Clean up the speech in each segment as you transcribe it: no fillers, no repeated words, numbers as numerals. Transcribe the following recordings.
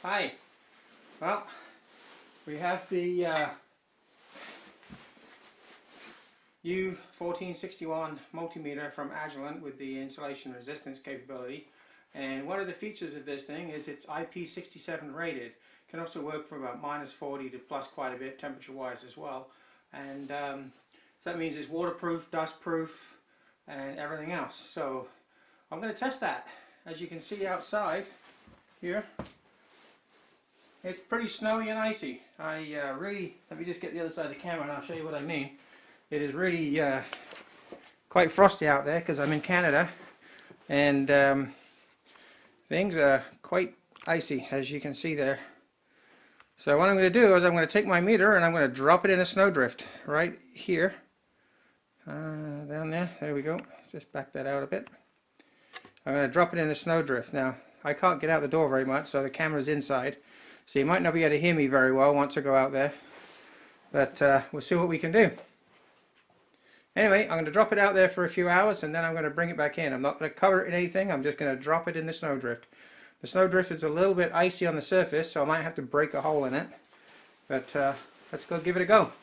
Hi. Well, we have the U1461 multimeter from Agilent with the insulation resistance capability, and one of the features of this thing is it's IP67 rated. It can also work from about -40 to plus quite a bit temperature wise as well, and so that means it's waterproof, dustproof, and everything else. So I'm going to test that. As you can see outside here, it's pretty snowy and icy. Let me just get the other side of the camera and I'll show you what I mean. It is really quite frosty out there because I'm in Canada, and things are quite icy, as you can see there. So what I'm going to do is I'm going to take my meter and I'm going to drop it in a snowdrift right here. Down there. There we go. Just back that out a bit. I'm going to drop it in a snowdrift. Now, I can't get out the door very much, so the camera's inside. So you might not be able to hear me very well once I go out there. But we'll see what we can do. Anyway, I'm going to drop it out there for a few hours and then I'm going to bring it back in. I'm not going to cover it in anything. I'm just going to drop it in the snowdrift. The snowdrift is a little bit icy on the surface, so I might have to break a hole in it. But let's go give it a go.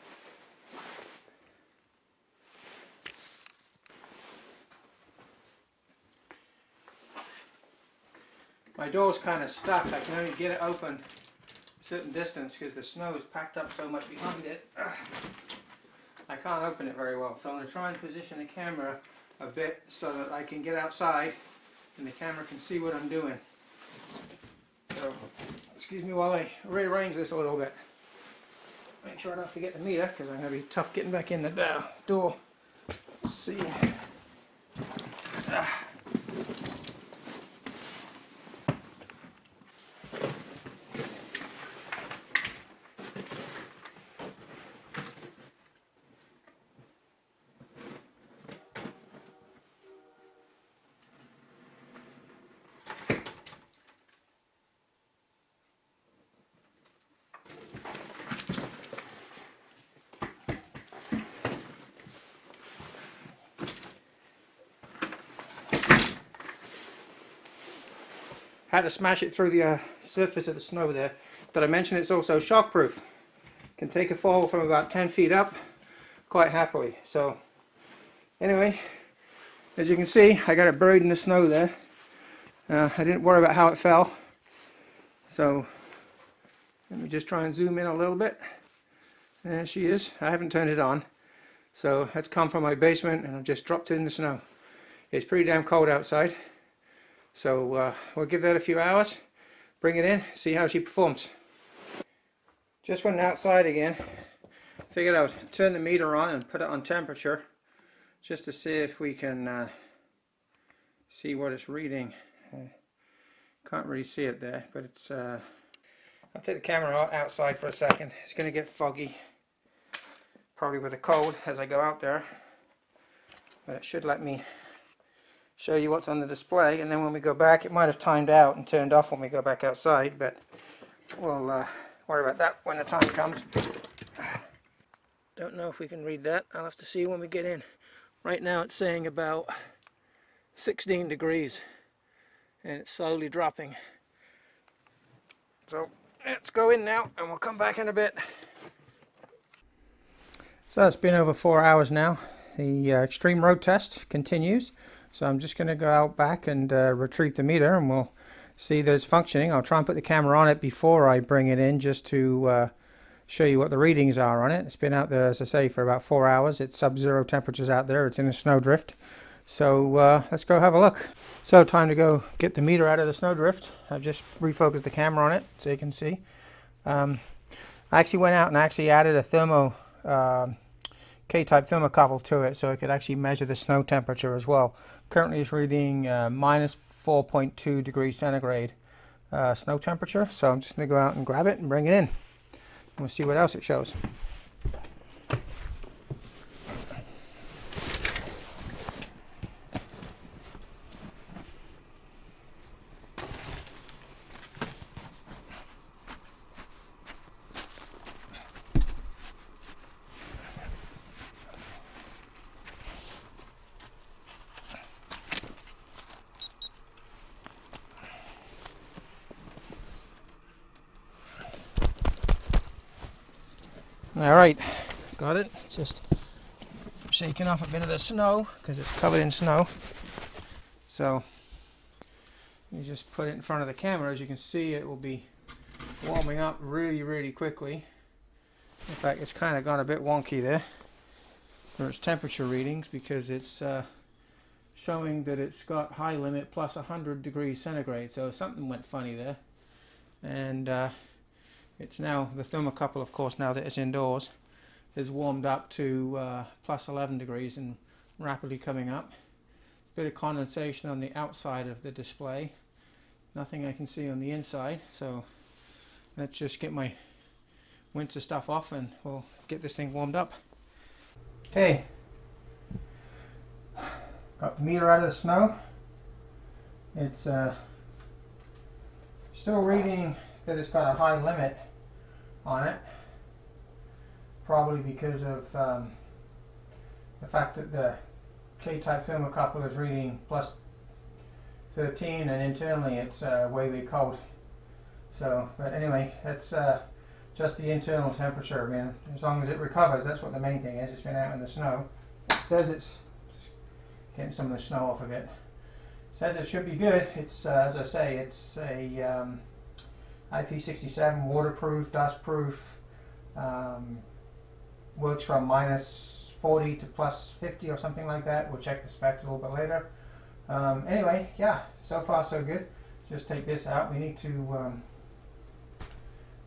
My door's kind of stuck. I can only get it open a certain distance because the snow is packed up so much behind it. I can't open it very well. So I'm going to try and position the camera a bit so that I can get outside and the camera can see what I'm doing. So, excuse me while I rearrange this a little bit. Make sure I don't forget the meter because I'm going to be tough getting back in the door. Let's see. Had to smash it through the surface of the snow there. But I mentioned it's also shockproof. Can take a fall from about 10 feet up quite happily. So anyway, as you can see, I got it buried in the snow there. I didn't worry about how it fell. So let me just try and zoom in a little bit. There she is. I haven't turned it on. So that's come from my basement and I've just dropped it in the snow. It's pretty damn cold outside. So we'll give that a few hours, bring it in, see how she performs. Just went outside again. Figured I would turn the meter on and put it on temperature just to see if we can see what it's reading. Can't really see it there, but it's I'll take the camera outside for a second. It's going to get foggy, probably with the cold as I go out there, but it should let me show you what's on the display, and then when we go back, it might have timed out and turned off when we go back outside, but we'll worry about that when the time comes. Don't know if we can read that. I'll have to see when we get in. Right now it's saying about 16 degrees and it's slowly dropping. So let's go in now and we'll come back in a bit. So it's been over 4 hours now. The extreme road test continues. So I'm just going to go out back and retrieve the meter and we'll see that it's functioning. I'll try and put the camera on it before I bring it in just to show you what the readings are on it. It's been out there, as I say, for about 4 hours. It's sub-zero temperatures out there. It's in a snowdrift. So let's go have a look. So time to go get the meter out of the snowdrift. I've just refocused the camera on it so you can see. I actually went out and actually added a K-type thermocouple to it so it could actually measure the snow temperature as well. Currently it's reading minus 4.2 degrees centigrade snow temperature, so I'm just going to go out and grab it and bring it in. And we'll see what else it shows. Alright, got it. Just shaking off a bit of the snow because it's covered in snow. So you just put it in front of the camera. As you can see, it will be warming up really quickly. In fact, it's kind of gone a bit wonky there for its temperature readings because it's showing that it's got high limit plus 100 degrees centigrade, so something went funny there. And it's now, the thermocouple, of course, now that it's indoors, is warmed up to plus 11 degrees and rapidly coming up. Bit of condensation on the outside of the display, nothing I can see on the inside, so let's just get my winter stuff off and we'll get this thing warmed up. Okay, got the meter out of the snow. It's still reading that it's got a high limit on it, probably because of the fact that the K-type thermocouple is reading plus 13 and internally it's way cold. So, but anyway, that's just the internal temperature. I mean, as long as it recovers, that's what the main thing is. It's been out in the snow. It says it's just getting some of the snow off of it. It says it should be good. It's as I say, it's a IP67, waterproof, dustproof. Works from -40 to +50 or something like that. We'll check the specs a little bit later. Anyway, yeah, so far so good. Just take this out. We need to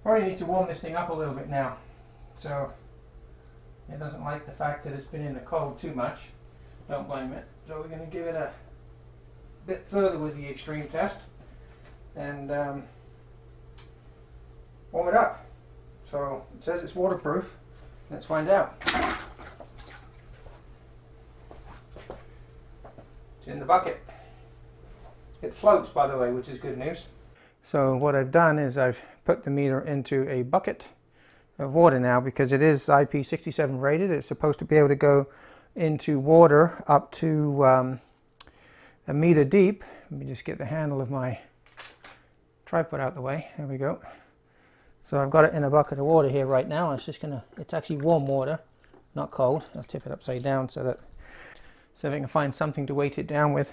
probably need to warm this thing up a little bit now. So it doesn't like the fact that it's been in the cold too much. Don't blame it. So we're going to give it a bit further with the extreme test and warm it up. So it says it's waterproof. Let's find out. It's in the bucket. It floats, by the way, which is good news. So what I've done is I've put the meter into a bucket of water now because it is IP67 rated. It's supposed to be able to go into water up to a meter deep. Let me just get the handle of my tripod out the way. There we go. So I've got it in a bucket of water here right now. It's actually warm water, not cold. I'll tip it upside down so that I can find something to weight it down with.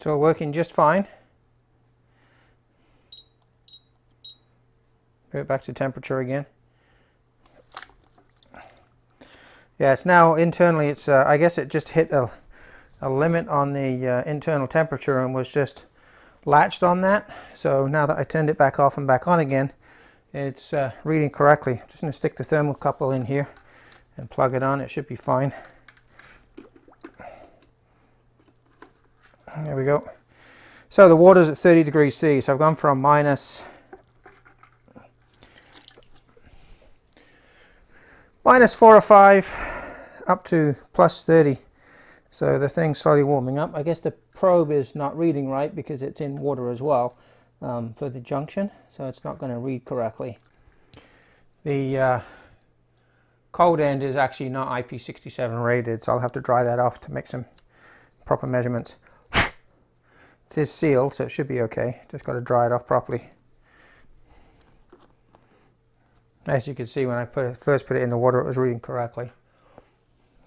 So working just fine. Go back to temperature again. Yeah, it's now internally, it's I guess it just hit a limit on the internal temperature and was just latched on that. So now that I turned it back off and back on again, it's reading correctly. Just going to stick the thermocouple in here and plug it on. It should be fine. There we go. So the water's at 30 degrees C, so I've gone from -4 or 5 up to +30. So the thing's slowly warming up. I guess the probe is not reading right because it's in water as well for the junction, so it's not going to read correctly. The cold end is actually not IP67 rated, so I'll have to dry that off to make some proper measurements. It is sealed, so it should be okay. Just got to dry it off properly. As you can see, when I first put it in the water, it was reading correctly.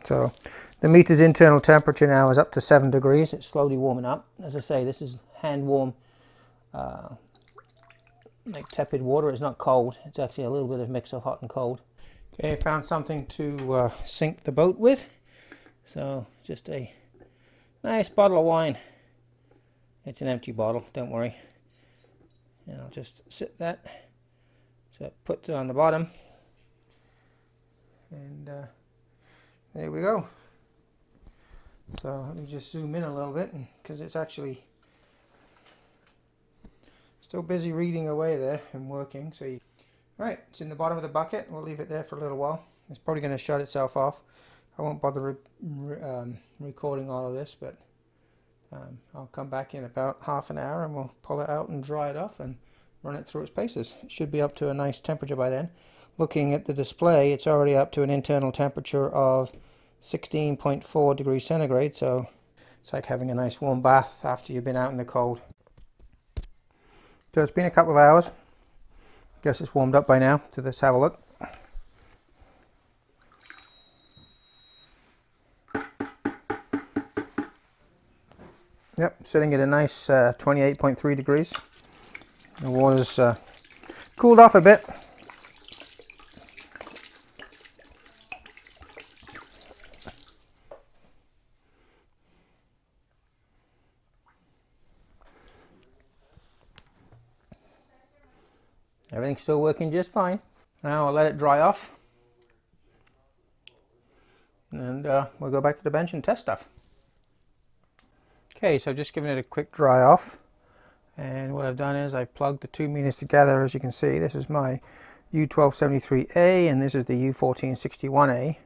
So the meter's internal temperature now is up to 7 degrees. It's slowly warming up. As I say, this is hand warm, like tepid water. It's not cold. It's actually a little bit of mix of hot and cold. Okay, I found something to sink the boat with. So just a nice bottle of wine. It's an empty bottle, don't worry. And I'll just sit that. So it puts it on the bottom. And there we go. So let me just zoom in a little bit because it's actually still busy reading away there and working. So right, it's in the bottom of the bucket. We'll leave it there for a little while. It's probably going to shut itself off. I won't bother recording all of this, but I'll come back in about half an hour and we'll pull it out and dry it off and run it through its paces. It should be up to a nice temperature by then. Looking at the display, it's already up to an internal temperature of 16.4 degrees centigrade, so it's like having a nice warm bath after you've been out in the cold. So it's been a couple of hours. Guess it's warmed up by now, so let's have a look. Yep, sitting at a nice 28.3 degrees. The water's cooled off a bit. Everything's still working just fine. Now I'll let it dry off. And we'll go back to the bench and test stuff. Okay, so I've just given it a quick dry off. And what I've done is I've plugged the 2 meters together. As you can see, this is my U1461A and this is the U1461A.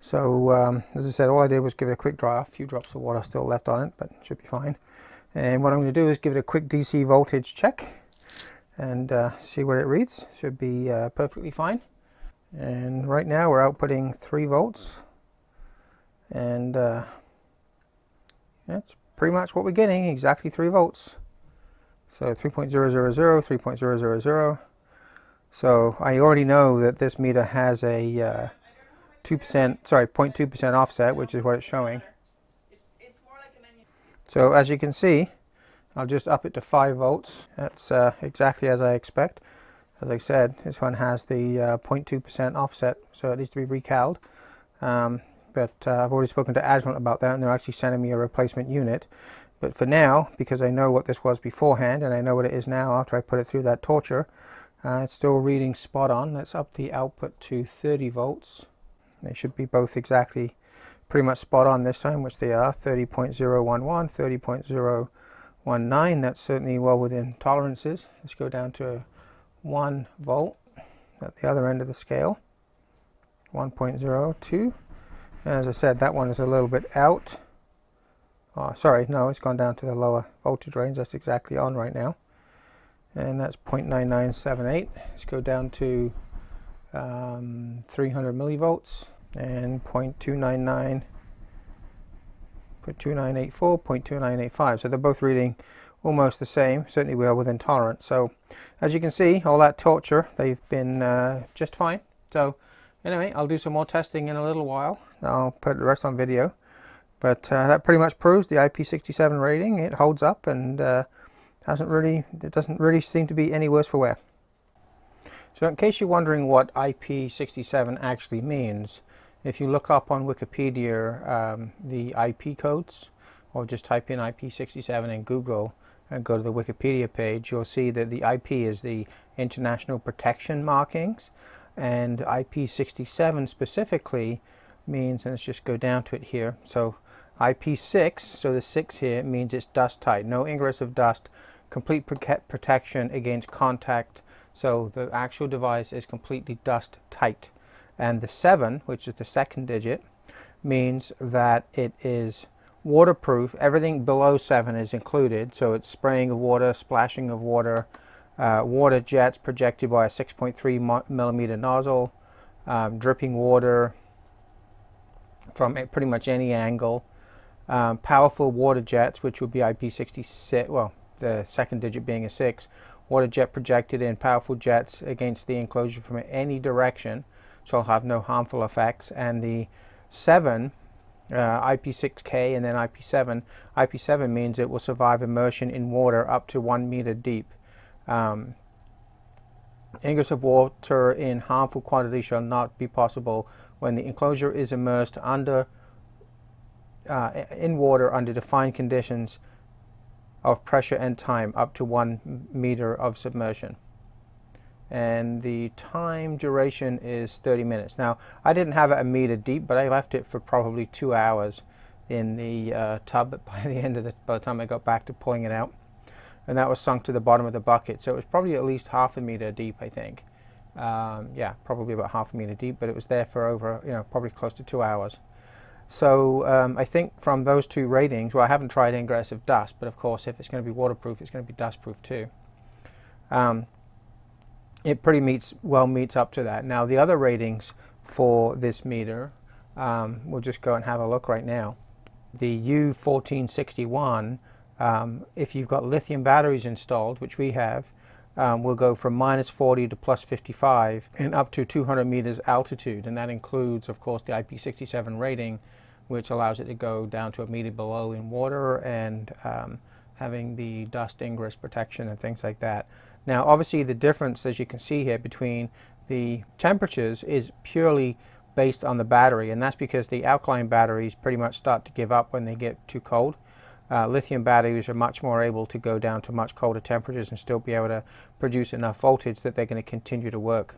So as I said, all I did was give it a quick dry off. A few drops of water still left on it, but it should be fine. And what I'm going to do is give it a quick DC voltage check and see what it reads. Should be perfectly fine. And right now we're outputting 3 volts. And that's pretty much what we're getting, exactly 3 volts. So 3.000, 3.000. So I already know that this meter has a 0.2% offset, which is what it's showing. So as you can see, I'll just up it to 5 volts. That's exactly as I expect. As I said, this one has the 0.2% offset, so it needs to be recaled. But I've already spoken to Agilent about that, and they're actually sending me a replacement unit. But for now, because I know what this was beforehand, and I know what it is now after I put it through that torture, it's still reading spot on. Let's up the output to 30 volts. They should be both exactly pretty much spot on this time, which they are, 30.011, 30.019. That's certainly well within tolerances. Let's go down to 1 volt at the other end of the scale, 1.02. And as I said, that one is a little bit out. Oh, sorry, no, it's gone down to the lower voltage range. That's exactly on right now. And that's 0.9978. Let's go down to 300 millivolts and 0.299, 0.2984, 0.2985. So they're both reading almost the same. Certainly we are within tolerance. So as you can see, all that torture, they've been just fine. So anyway, I'll do some more testing in a little while. I'll put the rest on video. But that pretty much proves the IP67 rating. It holds up and it doesn't really seem to be any worse for wear. So in case you're wondering what IP67 actually means, if you look up on Wikipedia the IP codes, or just type in IP67 in Google and go to the Wikipedia page, you'll see that the IP is the International Protection Markings, and IP67 specifically means, and let's just go down to it here, so IP6, so the 6 here means it's dust tight, no ingress of dust, complete protection against contact, so the actual device is completely dust tight. And the 7, which is the second digit, means that it is waterproof. Everything below 7 is included, so it's spraying of water, splashing of water, water jets projected by a 6.3 millimeter nozzle, dripping water from pretty much any angle, powerful water jets, which would be IP66, well, the second digit being a 6, water jet projected in powerful jets against the enclosure from any direction, so it'll have no harmful effects. And the 7, IP6K and then IP7, IP7 means it will survive immersion in water up to 1 meter deep. Ingress of water in harmful quantity shall not be possible when the enclosure is immersed in water under defined conditions of pressure and time up to 1 meter of submersion. And the time duration is 30 minutes. Now, I didn't have it a meter deep, but I left it for probably 2 hours in the tub by the time I got back to pulling it out. And that was sunk to the bottom of the bucket. So it was probably at least half a meter deep, I think. Yeah, probably about half a meter deep, but it was there for over, probably close to 2 hours. So I think from those 2 ratings, well, I haven't tried ingress of dust, but of course if it's going to be waterproof, it's going to be dustproof too. it pretty meets up to that. Now the other ratings for this meter, we'll just go and have a look right now. The U1461, if you've got lithium batteries installed, which we have, will go from -40 to +55 and up to 200 meters altitude, and that includes, of course, the IP67 rating, which allows it to go down to a meter below in water, and having the dust ingress protection and things like that. Now obviously the difference, as you can see here, between the temperatures is purely based on the battery, and that's because the alkaline batteries pretty much start to give up when they get too cold. Lithium batteries are much more able to go down to much colder temperatures and still be able to produce enough voltage that they're going to continue to work.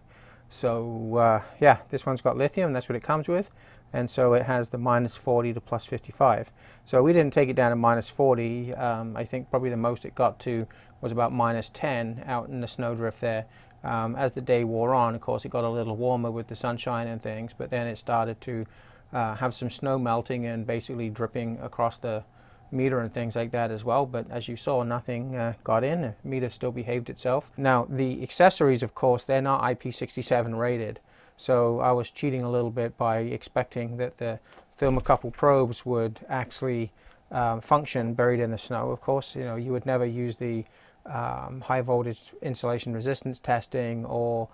So yeah, this one's got lithium, that's what it comes with, and so it has the -40 to +55. So we didn't take it down to -40. I think probably the most it got to was about -10 out in the snowdrift there. As the day wore on, of course, it got a little warmer with the sunshine and things, but then it started to have some snow melting and basically dripping across the meter and things like that as well. But as you saw, nothing got in. The meter still behaved itself. Now the accessories, of course, they're not IP67 rated, so I was cheating a little bit by expecting that the thermocouple probes would actually function buried in the snow. Of course, you know, you would never use the high voltage insulation resistance testing or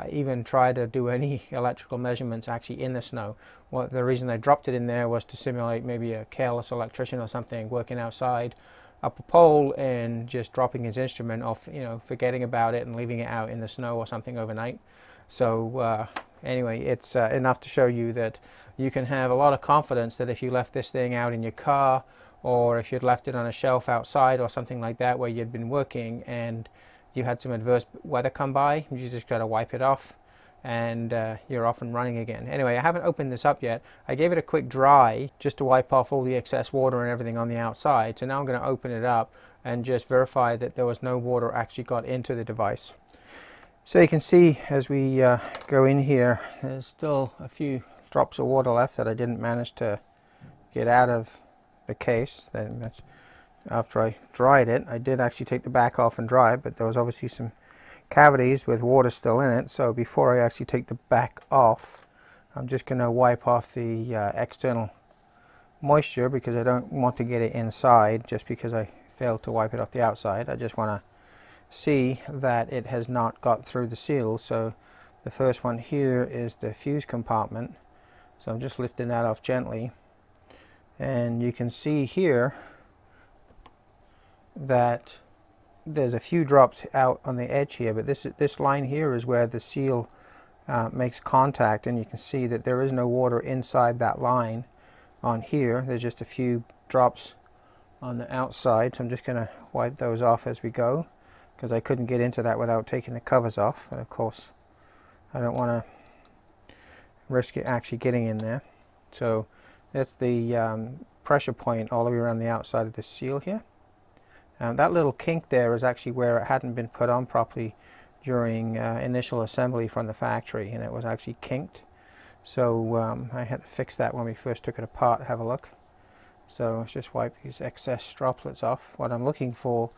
even try to do any electrical measurements actually in the snow. Well, the reason they dropped it in there was to simulate maybe a careless electrician or something working outside up a pole and just dropping his instrument off, you know, forgetting about it and leaving it out in the snow or something overnight. So anyway, it's enough to show you that you can have a lot of confidence that if you left this thing out in your car, or if you'd left it on a shelf outside or something like that where you'd been working and you had some adverse weather come by, you just got to wipe it off and you're off and running again. Anyway, I haven't opened this up yet. I gave it a quick dry just to wipe off all the excess water and everything on the outside. So now I'm going to open it up and just verify that there was no water actually got into the device. So you can see as we go in here, there's still a few drops of water left that I didn't manage to get out of the case. Then that's after I dried it. I did actually take the back off and dry it, but there was obviously some cavities with water still in it. So before I actually take the back off, I'm just going to wipe off the external moisture, because I don't want to get it inside just because I failed to wipe it off the outside. I just want to see that it has not got through the seal. So the first one here is the fuse compartment, so I'm just lifting that off gently, and you can see here that there's a few drops out on the edge here, but this line here is where the seal makes contact, and you can see that there is no water inside that line on here. There's just a few drops on the outside, so I'm just going to wipe those off as we go, because I couldn't get into that without taking the covers off, and of course I don't want to risk it actually getting in there. So that's the pressure point all the way around the outside of the seal here. That little kink there is actually where it hadn't been put on properly during initial assembly from the factory, and it was actually kinked. So I had to fix that when we first took it apart. Have a look. So let's just wipe these excess droplets off. What I'm looking for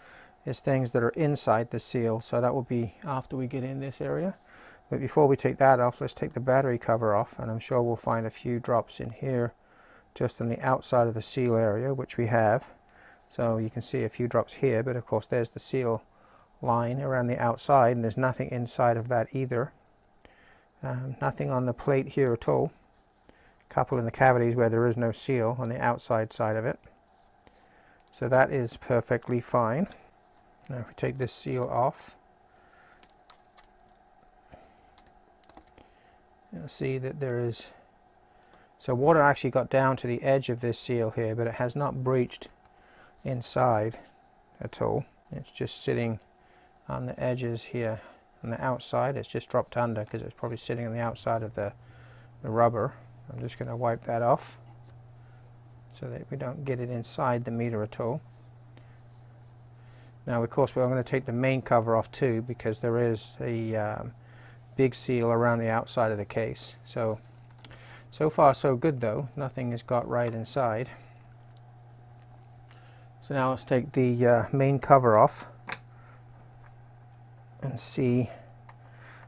is things that are inside the seal, so that will be after we get in this area. But before we take that off, let's take the battery cover off, and I'm sure we'll find a few drops in here just on the outside of the seal area, which we have. So you can see a few drops here, but of course there's the seal line around the outside, and there's nothing inside of that either. Nothing on the plate here at all. A couple in the cavities where there is no seal on the outside side of it. So that is perfectly fine. Now if we take this seal off, you'll see that there is, so water actually got down to the edge of this seal here, but it has not breached inside at all. It's just sitting on the edges here. On the outside it's just dropped under because it's probably sitting on the outside of the rubber. I'm just going to wipe that off so that we don't get it inside the meter at all. Now of course we're going to take the main cover off too, because there is a big seal around the outside of the case. So far so good though, nothing has got right inside. So now let's take the main cover off. and see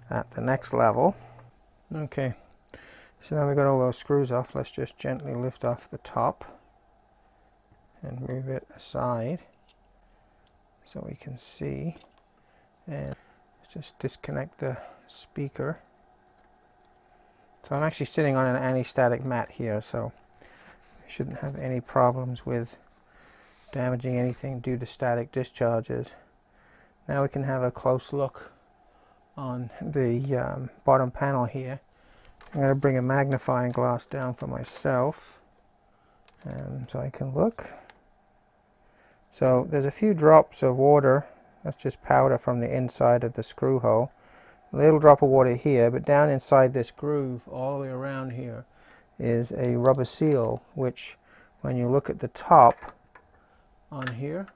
at the next level. Okay, so now we've got all those screws off. Let's just gently lift off the top and move it aside so we can see. And let's just disconnect the speaker. So I'm actually sitting on an anti-static mat here, so I shouldn't have any problems with damaging anything due to static discharges. Now we can have a close look on the bottom panel here. I'm going to bring a magnifying glass down for myself so I can look. So there's a few drops of water. That's just powder from the inside of the screw hole. A little drop of water here, but down inside this groove all the way around here is a rubber seal, which when you look at the top on here,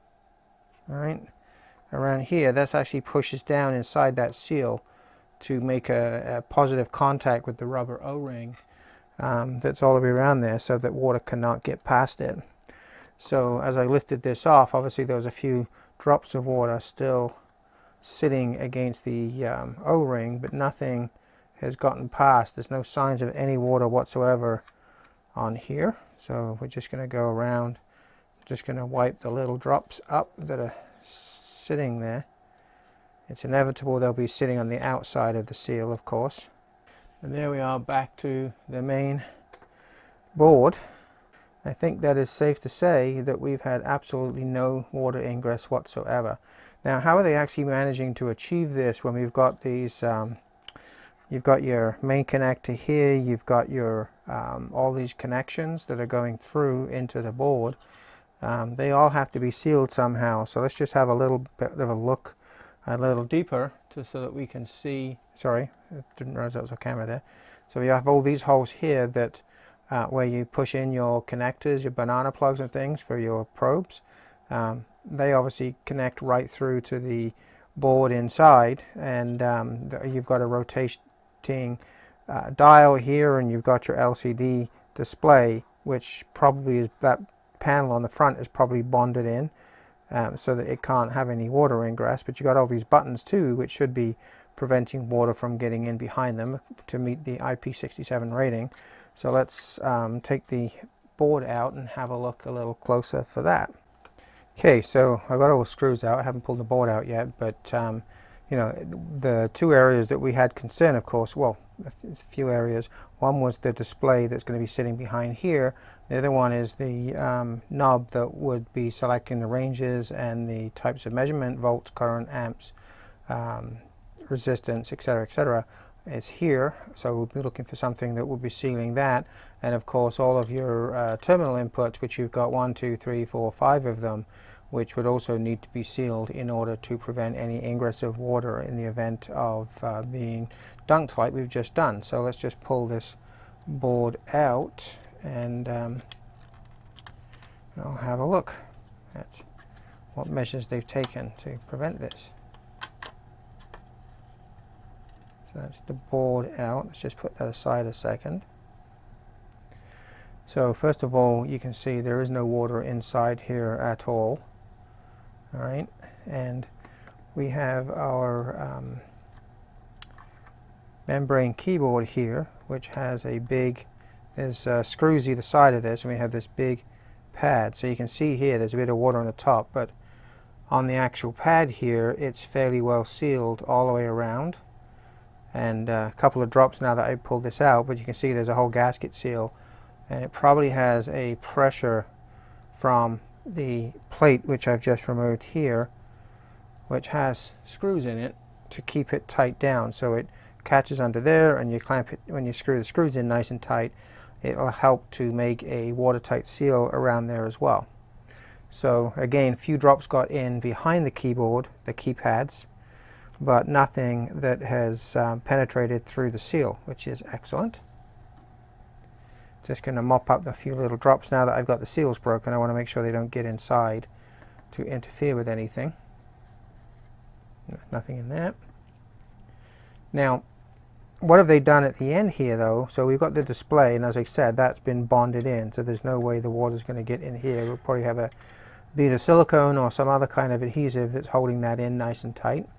right around here, that actually pushes down inside that seal to make a positive contact with the rubber O-ring that's all the way around there, so that water cannot get past it. So as I lifted this off, obviously there was a few drops of water still sitting against the O-ring, but nothing has gotten past. There's no signs of any water whatsoever on here. So we're just going to go around, just going to wipe the little drops up that are sitting there. It's inevitable they'll be sitting on the outside of the seal, of course. And there we are, back to the main board. I think that is safe to say that we've had absolutely no water ingress whatsoever. Now, how are they actually managing to achieve this when we've got these, you've got your main connector here, you've got your all these connections that are going through into the board. They all have to be sealed somehow. So let's just have a little bit of a look a little deeper so that we can see. Sorry, I didn't realize that was a camera there. So you have all these holes here that where you push in your connectors, your banana plugs and things for your probes. They obviously connect right through to the board inside, and you've got a rotating dial here, and you've got your LCD display, which probably is, that panel on the front is probably bonded in so that it can't have any water ingress. But you've got all these buttons too, which should be preventing water from getting in behind them to meet the IP67 rating. So let's take the board out and have a look a little closer for that. Okay, so I've got all the screws out. I haven't pulled the board out yet, but you know, the two areas that we had concern, of course, well, a few areas. One was the display that's going to be sitting behind here. The other one is the knob that would be selecting the ranges and the types of measurement, volts, current, amps, resistance, etc., etc. It's here, so we'll be looking for something that will be sealing that. And of course all of your terminal inputs, which you've got 1, 2, 3, 4, 5 of them, which would also need to be sealed in order to prevent any ingress of water in the event of being dunked like we've just done. So let's just pull this board out, and I'll have a look at what measures they've taken to prevent this. So that's the board out. Let's just put that aside a second. So first of all, you can see there is no water inside here at all. All right, and we have our membrane keyboard here, which has a big, there's screws either side of this, and we have this big pad. So you can see here there's a bit of water on the top, but on the actual pad here it's fairly well sealed all the way around. And a couple of drops now that I pulled this out, but you can see there's a whole gasket seal, and it probably has a pressure from the plate, which I've just removed here, which has screws in it to keep it tight down. So it catches under there, and you clamp it, when you screw the screws in nice and tight, it'll help to make a watertight seal around there as well. So again, a few drops got in behind the keyboard, the keypads, but nothing that has penetrated through the seal, which is excellent. Just going to mop up the few little drops now that I've got the seals broken. I want to make sure they don't get inside to interfere with anything. There's nothing in there. Now, what have they done at the end here though? So we've got the display, and as I said, that's been bonded in, so there's no way the water's going to get in here. We'll probably have be it silicone or some other kind of adhesive that's holding that in nice and tight.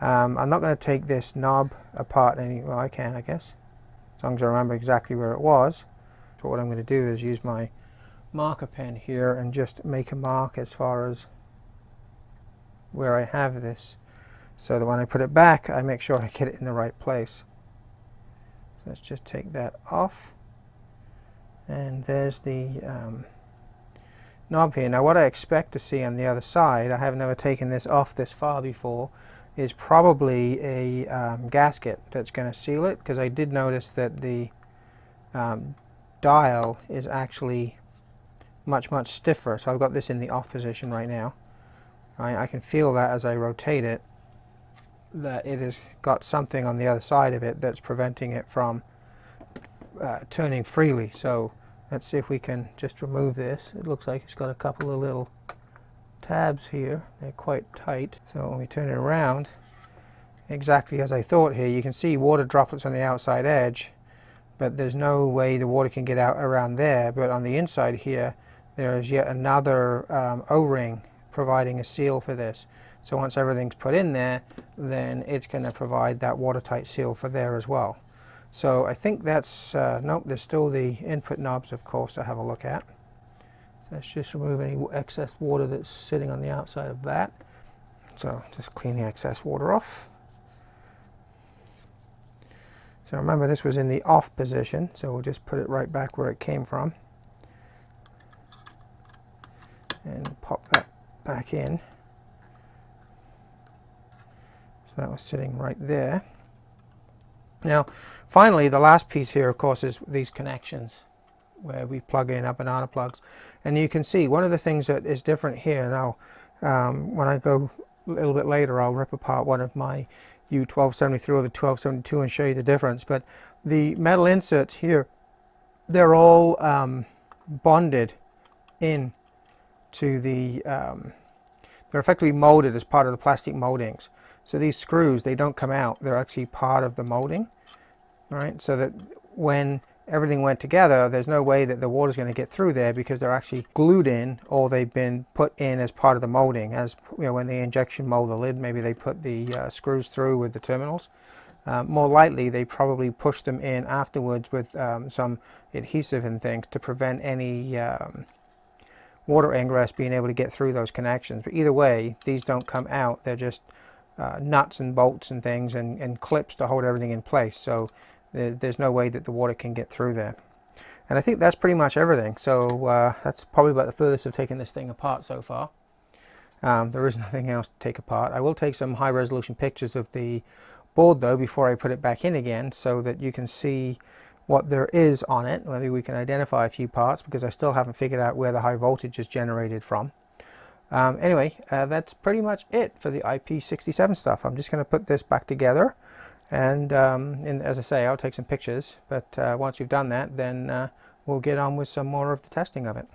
I'm not going to take this knob apart well, I can, I guess, as long as I remember exactly where it was. So what I'm going to do is use my marker pen here and just make a mark as far as where I have this, so that when I put it back I make sure I get it in the right place. So let's just take that off, and there's the knob here. Now what I expect to see on the other side, I have never taken this off this far before, is probably a gasket that's going to seal it, because I did notice that the dial is actually much stiffer. So I've got this in the off position right now. I can feel that as I rotate it, that it has got something on the other side of it that's preventing it from turning freely. So let's see if we can just remove this. It looks like it's got a couple of little tabs here. They're quite tight. So when we turn it around, exactly as I thought here, you can see water droplets on the outside edge, but there's no way the water can get out around there. But on the inside here, there is yet another O-ring providing a seal for this. So once everything's put in there, then it's going to provide that watertight seal for there as well. So I think that's, nope, there's still the input knobs, of course, to have a look at. So let's just remove any excess water that's sitting on the outside of that. So just clean the excess water off. So remember, this was in the off position, so we'll just put it right back where it came from. And pop that back in. So that was sitting right there. Now, finally, the last piece here, of course, is these connections where we plug in our banana plugs. And you can see one of the things that is different here now, when I go a little bit later, I'll rip apart one of my U1273 or the 1272 and show you the difference. But the metal inserts here, they're all bonded in to the, they're effectively molded as part of the plastic moldings. So these screws, they don't come out, they're actually part of the molding. All right, so that when everything went together, there's no way that the water's going to get through there, because they're actually glued in, or they've been put in as part of the molding. As you know, when they injection mold the lid, maybe they put the screws through with the terminals. More likely, they probably push them in afterwards with some adhesive and things to prevent any water ingress being able to get through those connections. But either way, these don't come out. They're just nuts and bolts and things, and clips to hold everything in place. So there's no way that the water can get through there. And I think that's pretty much everything. So that's probably about the furthest of taking this thing apart so far. There is nothing else to take apart. I will take some high resolution pictures of the board though before I put it back in again, so that you can see what there is on it. Maybe we can identify a few parts, because I still haven't figured out where the high voltage is generated from. Anyway, that's pretty much it for the IP67 stuff. I'm just going to put this back together, and as I say, I'll take some pictures, but once we've done that, then we'll get on with some more of the testing of it.